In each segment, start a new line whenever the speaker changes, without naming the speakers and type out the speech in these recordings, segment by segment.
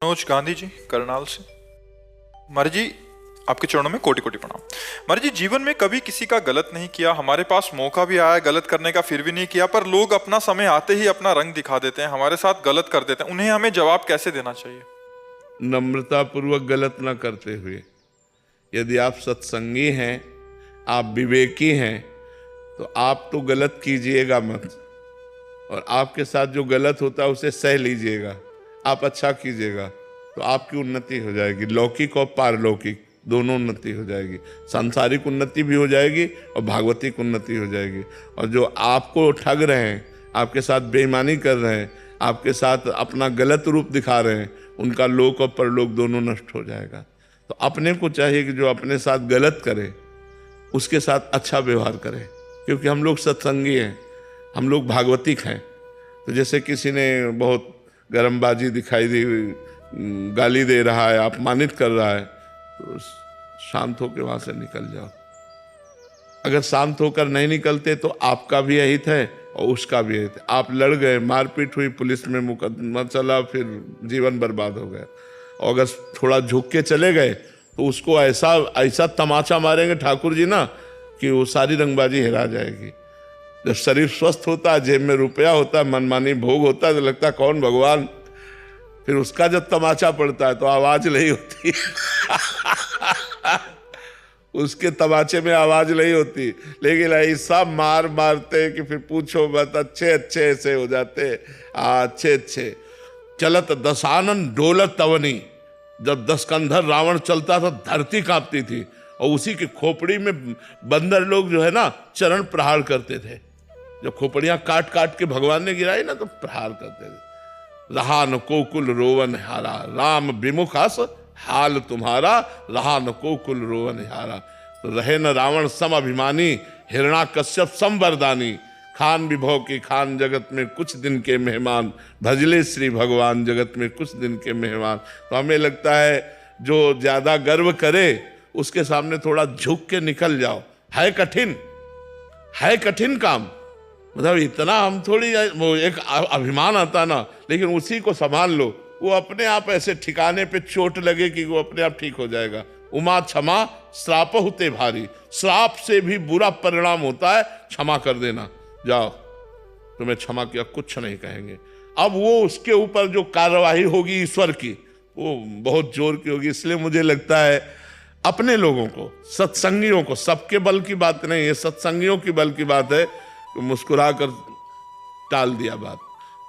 मनोज गांधी जी करनाल से। मर जी, आपके चरणों में कोटि कोटि प्रणाम। मर जी, जीवन में कभी किसी का गलत नहीं किया, हमारे पास मौका भी आया गलत करने का, फिर भी नहीं किया, पर लोग अपना समय आते ही अपना रंग दिखा देते हैं, हमारे साथ गलत कर देते हैं। उन्हें हमें जवाब कैसे देना चाहिए?
नम्रता पूर्वक गलत ना करते हुए, यदि आप सत्संगी हैं, आप विवेकी हैं, तो आप तो गलत कीजिएगा मत, और आपके साथ जो गलत होता है उसे सह लीजिएगा। आप अच्छा कीजिएगा तो आपकी उन्नति हो जाएगी, लौकिक और पारलौकिक दोनों उन्नति हो जाएगी। सांसारिक उन्नति भी हो जाएगी और भागवतिक उन्नति हो जाएगी। और जो आपको ठग रहे हैं, आपके साथ बेईमानी कर रहे हैं, आपके साथ अपना गलत रूप दिखा रहे हैं, उनका लोक और परलोक दोनों नष्ट हो जाएगा। तो अपने को चाहिए कि जो अपने साथ गलत करे उसके साथ अच्छा व्यवहार करें, क्योंकि हम लोग सत्संगी हैं, हम लोग भागवतिक हैं। तो जैसे किसी ने बहुत गरमबाजी दिखाई दी, गाली दे रहा है, अपमानित कर रहा है, तो शांत होकर वहाँ से निकल जाओ। अगर शांत होकर नहीं निकलते तो आपका भी अहित है और उसका भी अहित है। आप लड़ गए, मारपीट हुई, पुलिस में मुकदमा चला, फिर जीवन बर्बाद हो गया। और अगर थोड़ा झुक के चले गए तो उसको ऐसा ऐसा तमाचा मारेंगे ठाकुर जी ना कि वो सारी रंगबाजी हिरा जाएगी। जब शरीर स्वस्थ होता है, जेब में रुपया होता है, मनमानी भोग होता है, तो लगता है कौन भगवान। फिर उसका जब तमाचा पड़ता है तो आवाज नहीं होती उसके तमाचे में आवाज नहीं होती, लेकिन ऐसा मार मारते कि फिर पूछो मत। अच्छे अच्छे ऐसे हो जाते, अच्छे अच्छे। चलत दशानन डोलत तवनी, जब 10 कंधर रावण चलता था धरती कांपती थी, और उसी की खोपड़ी में बंदर लोग जो है ना चरण प्रहार करते थे। जब खोपड़ियां काट काट के भगवान ने गिराई ना तो प्रहार करते थे। रहा न कोकुल रोवन हारा, राम विमुखास हाल तुम्हारा, रहा न कोकुल रोवन हारा। तो रहे न रावण सम अभिमानी, हिरणा कश्यप सम वरदानी, खान विभव की खान जगत में कुछ दिन के मेहमान, भजले श्री भगवान जगत में कुछ दिन के मेहमान। तो हमें लगता है जो ज्यादा गर्व करे उसके सामने थोड़ा झुक के निकल जाओ। है कठिन काम, मतलब इतना हम थोड़ी, वो एक अभिमान आता ना, लेकिन उसी को संभाल लो, वो अपने आप ऐसे ठिकाने पे चोट लगे कि वो अपने आप ठीक हो जाएगा। उमा क्षमा श्राप होते भारी, श्राप से भी बुरा परिणाम होता है क्षमा कर देना। जाओ, तुम्हें क्षमा किया, कुछ नहीं कहेंगे। अब वो उसके ऊपर जो कार्यवाही होगी ईश्वर की, वो बहुत जोर की होगी। इसलिए मुझे लगता है अपने लोगों को, सत्संगियों को, सबके बल की बात नहीं है, सत्संगियों की बल की बात है, तो मुस्कुरा कर टाल दिया बात।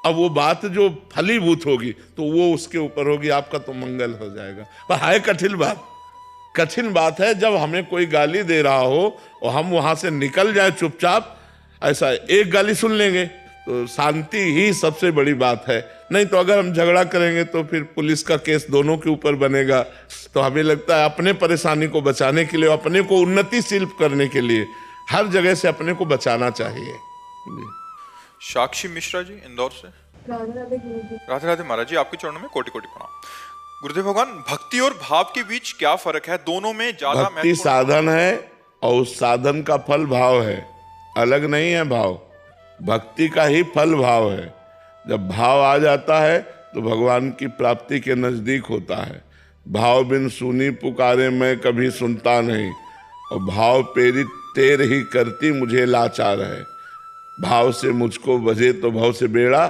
अब वो बात जो फलीभूत होगी तो वो उसके ऊपर होगी, आपका तो मंगल हो जाएगा। पर है कठिन बात है जब हमें कोई गाली दे रहा हो और हम वहां से निकल जाए चुपचाप। ऐसा एक गाली सुन लेंगे तो शांति ही सबसे बड़ी बात है। नहीं तो अगर हम झगड़ा करेंगे तो फिर पुलिस का केस दोनों के ऊपर बनेगा। तो हमें लगता है अपने परेशानी को बचाने के लिए, अपने को उन्नतिशील करने के लिए हर जगह से अपने को बचाना चाहिए।
साक्षी मिश्रा जी इंदौर से। राधे राधे महाराज जी, आपके चरणों में कोटि कोटि प्रणाम। गुरुदेव भगवान, भक्ति और भाव के बीच क्या फर्क है? दोनों में ज्यादा
भक्ति साधन है और उस साधन का फल भाव है, अलग नहीं है। भाव भक्ति का ही फल भाव है। जब भाव आ जाता है तो भगवान की प्राप्ति के नजदीक होता है। भाव बिन सुनी पुकारे मैं कभी सुनता नहीं, और भाव प्रेरित तेर ही करती मुझे लाचार है। भाव से मुझको बजे तो भाव से बेड़ा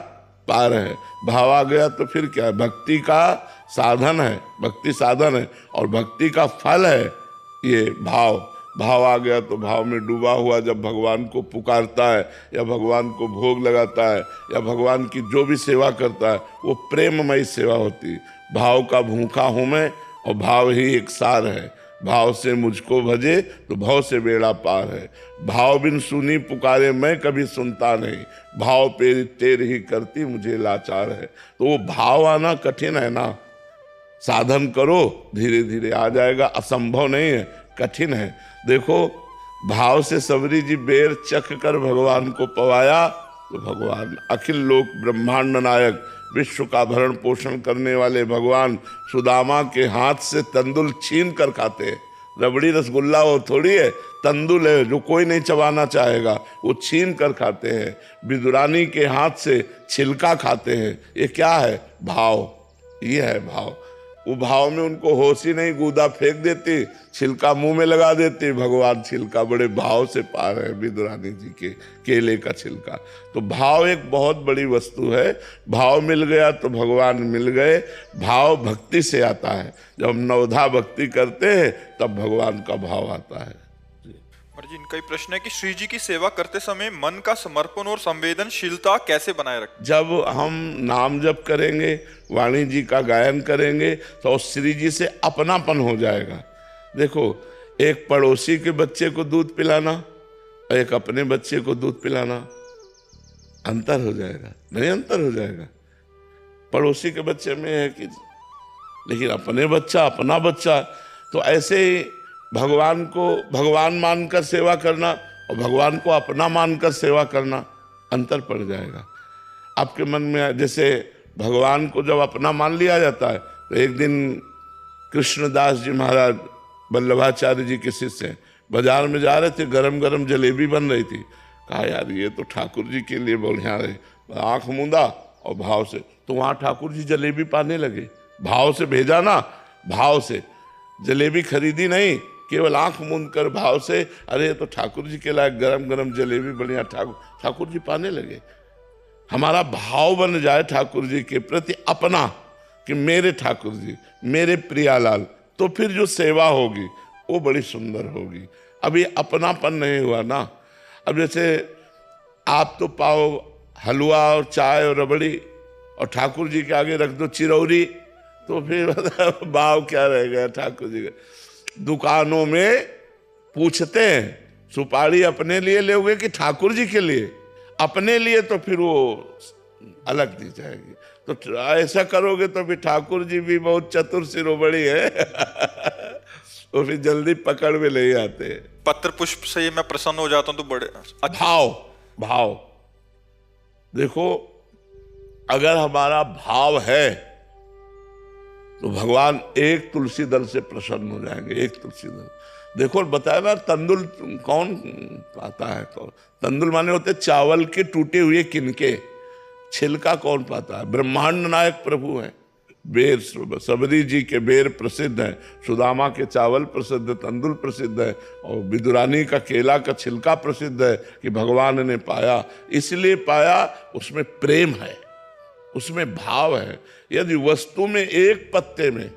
पार है। भाव आ गया तो फिर क्या है? भक्ति का साधन है, भक्ति साधन है, और भक्ति का फल है ये भाव। भाव आ गया तो भाव में डूबा हुआ जब भगवान को पुकारता है या भगवान को भोग लगाता है या भगवान की जो भी सेवा करता है वो प्रेममयी सेवा होती है। भाव का भूखा हूँ मैं और भाव ही एक सार है। भाव से मुझको भजे तो भाव से बेड़ा पार है। भाव बिन सुनी पुकारे मैं कभी सुनता नहीं, भाव प्रेरित तेर ही करती मुझे लाचार है। तो वो भाव आना कठिन है ना, साधन करो धीरे धीरे आ जाएगा। असंभव नहीं है, कठिन है। देखो, भाव से सबरी जी बेर चख कर भगवान को पवाया तो भगवान अखिल लोक ब्रह्मांड नायक, विश्व का भरण पोषण करने वाले भगवान सुदामा के हाथ से तंदुल छीन कर खाते हैं। रबड़ी रसगुल्ला वो थोड़ी है, तंदुल है जो कोई नहीं चबाना चाहेगा, वो छीन कर खाते हैं। विदुरानी के हाथ से छिलका खाते हैं। ये क्या है? भाव। ये है भाव। वो भाव में उनको होश ही नहीं, गूदा फेंक देती, छिलका मुंह में लगा देती। भगवान छिलका बड़े भाव से पा रहे हैं विदुरानी जी के केले का छिलका। तो भाव एक बहुत बड़ी वस्तु है। भाव मिल गया तो भगवान मिल गए। भाव भक्ति से आता है। जब हम नवधा भक्ति करते हैं तब भगवान का भाव आता है।
महाराज जी, इनका ही प्रश्न है कि श्री जी की सेवा करते समय मन का समर्पण और संवेदनशीलता कैसे बनाए रखें?
जब हम नाम जप करेंगे, वाणी जी का गायन करेंगे तो श्री जी से अपनापन हो जाएगा। देखो, एक पड़ोसी के बच्चे को दूध पिलाना और एक अपने बच्चे को दूध पिलाना, अंतर हो जाएगा? नहीं, अंतर हो जाएगा। पड़ोसी के बच्चे में है कि, लेकिन अपने बच्चा, अपना बच्चा, तो ऐसे ही भगवान को भगवान मानकर सेवा करना और भगवान को अपना मानकर सेवा करना, अंतर पड़ जाएगा। आपके मन में जैसे भगवान को जब अपना मान लिया जाता है, तो एक दिन कृष्णदास जी महाराज वल्लभाचार्य जी के शिष्य हैं, बाजार में जा रहे थे, गरम गरम जलेबी बन रही थी। कहा यार ये तो ठाकुर जी के लिए बढ़िया रहे। आंख मूंदा और भाव से, तो वहाँ ठाकुर जी जलेबी पाने लगे। भाव से भेजा ना, भाव से, जलेबी खरीदी नहीं, केवल आंख मूंद कर भाव से, अरे तो ठाकुर जी के लायक गरम गरम जलेबी बढ़िया, ठाकुर जी पाने लगे। हमारा भाव बन जाए ठाकुर जी के प्रति अपना, कि मेरे ठाकुर जी, मेरे प्रियालाल, तो फिर जो सेवा होगी वो बड़ी सुंदर होगी। अब ये अपनापन नहीं हुआ ना। अब जैसे आप तो पाओ हलवा और चाय और रबड़ी और ठाकुर जी के आगे रख दो चिरौरी, तो फिर भाव क्या रह गया ठाकुर जी का। दुकानों में पूछते हैं सुपारी अपने लिए लोगे कि ठाकुर जी के लिए? अपने लिए तो फिर वो अलग दी जाएगी। तो ऐसा करोगे तो फिर ठाकुर जी भी बहुत चतुर शिरोमणि है वो फिर जल्दी पकड़ में नहीं आते।
पत्र पुष्प से मैं प्रसन्न हो जाता हूं तो बड़े
भाव, भाव देखो, अगर हमारा भाव है तो भगवान एक तुलसी दल से प्रसन्न हो जाएंगे। एक तुलसी दल, देखो बताया ना, तंदुल कौन पाता है? तो तंदुल माने होते चावल के टूटे हुए किनके, छिलका कौन पाता है? ब्रह्मांड नायक प्रभु हैं। बेर, सबरी जी के बेर प्रसिद्ध है, सुदामा के चावल प्रसिद्ध, तंदुल प्रसिद्ध है, और विदुरानी का केला का छिलका प्रसिद्ध है कि भगवान ने पाया। इसलिए पाया, उसमें प्रेम है, उसमें भाव है। यदि वस्तु में एक पत्ते में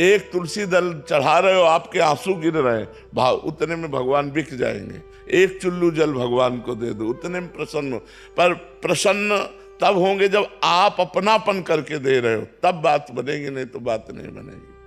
एक तुलसी दल चढ़ा रहे हो, आपके आंसू गिर रहे हैं, भाव उतने में भगवान बिक जाएंगे। एक चुल्लू जल भगवान को दे दो, उतने में प्रसन्न हो। पर प्रसन्न तब होंगे जब आप अपनापन करके दे रहे हो, तब बात बनेगी, नहीं तो बात नहीं बनेगी।